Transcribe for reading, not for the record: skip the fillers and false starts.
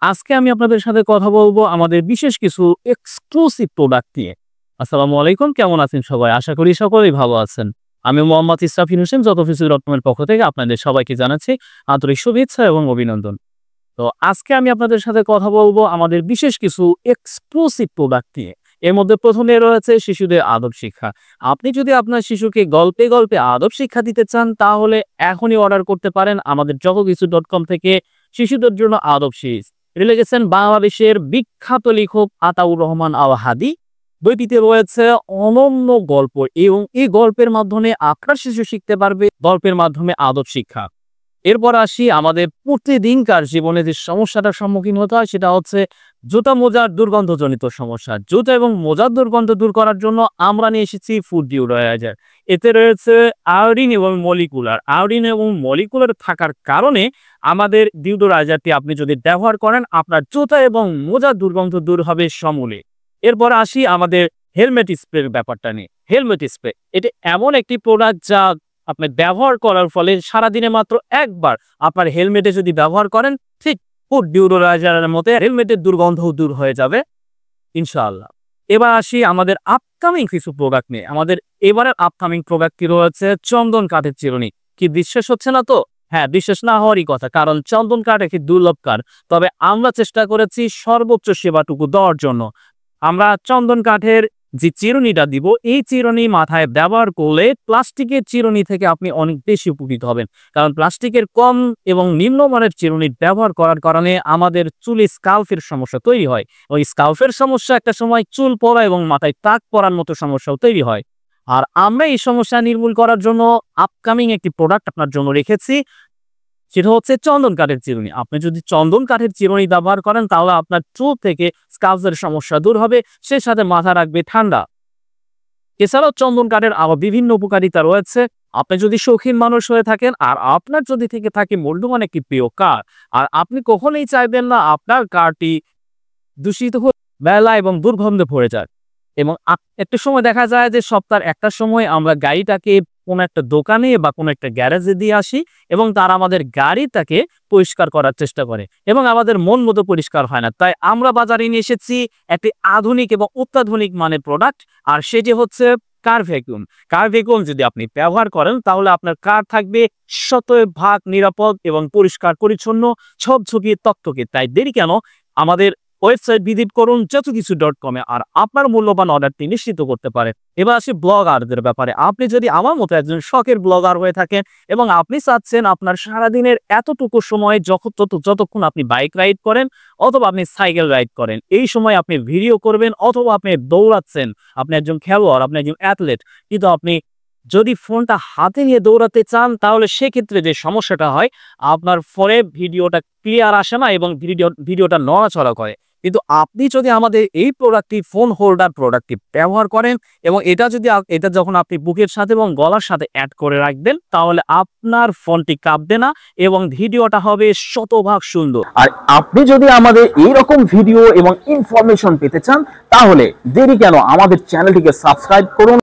আজকে আমি আপনাদের সাথে কথা বলবো আমাদের বিশেষ কিছু এক্সক্লুসিভ প্রোডাক্ট নিয়ে। আসসালামু আলাইকুম, কেমন আছেন সবাই? আশা করি সকলেই ভালো আছেন। আমি মোহাম্মদ ইসরাফিল হোসেন, যতফিসুর.com-এর পক্ষ থেকে আপনাদের সবাইকে জানাচ্ছি আন্তরিক শুভেচ্ছা এবং অভিনন্দন। তো আজকে আমি আপনাদের সাথে কথা বলবো আমাদের বিশেষ কিছু এক্সক্লুসিভ প্রোডাক্ট নিয়ে। এর মধ্যে প্রথমে রয়েছে শিশুদের আদব শিক্ষা। আপনি যদি আপনার শিশুকে গল্পে গল্পে আদব শিক্ষা দিতে চান তাহলে এখনই অর্ডার করতে পারেন আমাদের যতকিছু.com থেকে শিশুদের জন্য আদব সিরিজ। লিখেছেন বাংলাদেশের বিখ্যাত লেখক আতাউর রহমান আল হাদি। বইটিতে রয়েছে অনন্য গল্প এবং এই গল্পের মাধ্যমে আপনার শিশু শিখতে পারবে গল্পের মাধ্যমে আদব শিক্ষা। এরপর আসি আমাদের প্রতিদিনকার জীবনে যে সমস্যাটার সম্মুখীন হতে হয় সেটা হচ্ছে জুতা মোজার দুর্গন্ধজনিত সমস্যা। জুতা এবং মোজার দুর্গন্ধ দূর করার জন্য আমরা নিয়ে এসেছি ফুড ডিওডোরাইজার। এতে রয়েছে আয়োডিন এবং মলিকুলার। আয়োডিন এবং মলিকুলার থাকার কারণে আমাদের ডিওডোরাইজারটি আপনি যদি ব্যবহার করেন আপনার জুতা এবং মোজার দুর্গন্ধ দূর হবে সমূলে। এরপর আসি আমাদের হেলমেট স্প্রের ব্যাপারটা নিয়ে। হেলমেট স্প্রে এটি এমন একটি প্রোডাক্ট যা আপনি ব্যবহার করার ফলে সারাদিনে মাত্র একবার আপনার হেলমেটে যদি ব্যবহার করেন ঠিক ফুড ডিওডোরাইজারের মতো হেলমেটের দুর্গন্ধও দূর হয়ে যাবে ইনশাআল্লাহ। এবার আসি আমাদের আপকামিং কিছু প্রোডাক্ট নিয়ে। আমাদের এবারের আপকামিং প্রোডাক্টটি রয়েছে চন্দন কাঠের চিরুনি। কি বিশ্বাস হচ্ছে না তো? হ্যাঁ, বিশ্বাস না হওয়ারই কথা, কারণ চন্দন কাঠ একটি দুর্লভ কাঠ। তবে আমরা চেষ্টা করেছি সর্বোচ্চ সেবাটুকু দেওয়ার জন্য। আমরা চন্দন কাঠের যে চিরুনিটা দিব এই চিরুনি মাথায় ব্যবহার করলে প্লাস্টিকের চিরুনি থেকে আপনি অনেক বেশি উপকৃত হবেন, কারণ প্লাস্টিকের কম এবং নিম্নমানের চিরুনি ব্যবহার করার কারণে আমাদের চুলে স্কাল্পের সমস্যা তৈরি হয়। ওই স্কাল্পের সমস্যা একটা সময় চুল পড়া এবং মাথায় টাক পড়ার মতো সমস্যাও তৈরি হয়। আর আমরা এই সমস্যা নির্মূল করার জন্য আপকামিং একটি প্রোডাক্ট আপনার জন্য রেখেছি, সেটা হচ্ছে চন্দন কাঠের চিরুনি। আপনি যদি চন্দন কাঠের চিরুনি ব্যবহার করেন তাহলে আপনার চুল থেকে স্কাল্পের সমস্যা দূর হবে, সেই সাথে মাথা রাখবে ঠান্ডা। এছাড়াও চন্দন কাঠের আরো বিভিন্ন উপকারিতা রয়েছে। আপনি যদি শৌখিন মানুষ হয়ে থাকেন আর আপনার যদি থেকে থাকে মূল্যবান একটি প্রিয় কার, আর আপনি কখনোই চাইবেন না আপনার কারটি দূষিত হয়ে বেলা এবং দুর্গন্ধে ভরে যায়, এবং একটা সময় দেখা যায় যে সপ্তাহের একটা সময় আমরা গাড়িটাকে কোনো একটা দোকানে বা কোনো একটা গ্যারেজে দিয়ে আসি এবং তারা আমাদের গাড়িটাকে পরিষ্কার করার চেষ্টা করে এবং আমাদের মন মতো পরিষ্কার হয় না। তাই আমরা বাজারে নিয়ে এসেছি একটি আধুনিক এবং অত্যাধুনিক মানের প্রোডাক্ট, আর সেটি হচ্ছে কার ভ্যাকুয়াম। কার ভ্যাকুয়াম যদি আপনি ব্যবহার করেন তাহলে আপনার কার থাকবে শতভাগ নিরাপদ এবং পরিষ্কার পরিচ্ছন্ন, ঝকঝকে তকতকে। তাই দেরি কেন, আমাদের ওয়েবসাইট ভিজিট করুন যতকিছু.com-এ আর আপনার মূল্যবান অর্ডারটি নিশ্চিত করতে পারে। এবার আসি ব্লগারদের ব্যাপারে। আপনি যদি আমার মতো একজন শখের ব্লগার হয়ে থাকেন এবং আপনি চাচ্ছেন আপনার সারাদিনের এতটুকু সময় যতক্ষণ আপনি বাইক রাইড করেন অথবা আপনি সাইকেল রাইড করেন এই সময় আপনি ভিডিও করবেন, অথবা আপনি দৌড়াচ্ছেন, আপনি একজন খেলোয়াড়, আপনি একজন অ্যাথলেট, কিন্তু আপনি যদি ফোনটা হাতে নিয়ে দৌড়াতে চান তাহলে সেক্ষেত্রে যে সমস্যাটা হয় আপনার ফোনে ভিডিওটা ক্লিয়ার আসে না এবং ভিডিওটা নড়াচড়া করে। কিন্তু আপনি যদি আমাদের এই প্রোডাক্টটি ফোন হোল্ডার প্রোডাক্টটি ব্যবহার করেন এবং এটা যখন আপনি বুকের সাথে এবং গলার সাথে অ্যাড করে রাখবেন তাহলে আপনার ফোনটি কাঁপবে না এবং ভিডিওটা হবে শতভাগ সুন্দর। আর আপনি যদি আমাদের এইরকম ভিডিও এবং ইনফরমেশন পেতে চান তাহলে দেরি কেন, আমাদের চ্যানেলটিকে সাবস্ক্রাইব করুন।